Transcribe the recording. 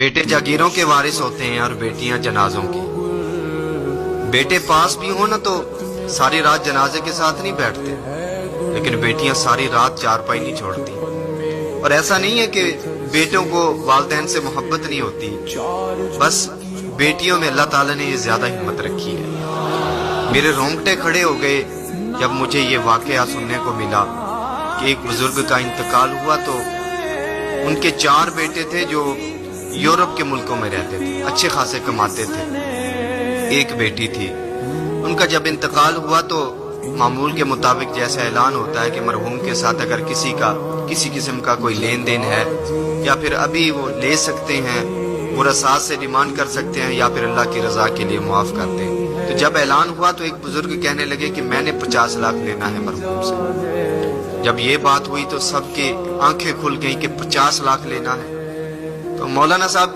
بیٹے جاگیروں کے وارث ہوتے ہیں اور بیٹیاں جنازوں کی۔ بیٹے پاس بھی ہوں نا تو ساری رات جنازے کے ساتھ نہیں بیٹھتے، لیکن بیٹیاں ساری رات چارپائی نہیں چھوڑتی۔ اور ایسا نہیں ہے کہ بیٹوں کو والدین سے محبت نہیں ہوتی، بس بیٹیوں میں اللہ تعالیٰ نے یہ زیادہ ہمت رکھی ہے۔ میرے رونگٹے کھڑے ہو گئے جب مجھے یہ واقعہ سننے کو ملا کہ ایک بزرگ کا انتقال ہوا تو ان کے 4 بیٹے تھے جو یورپ کے ملکوں میں رہتے تھے، اچھے خاصے کماتے تھے، ایک بیٹی تھی۔ ان کا جب انتقال ہوا تو معمول کے مطابق جیسا اعلان ہوتا ہے کہ مرحوم کے ساتھ اگر کسی قسم کا کوئی لین دین ہے یا پھر ابھی وہ لے سکتے ہیں، ورثات سے ڈیمانڈ کر سکتے ہیں یا پھر اللہ کی رضا کے لیے معاف کر دیں۔ تو جب اعلان ہوا تو ایک بزرگ کہنے لگے کہ میں نے 50 لاکھ لینا ہے مرحوم سے۔ جب یہ بات ہوئی تو سب کی آنکھیں کھل گئیں کہ 50 لاکھ لینا ہے۔ تو مولانا صاحب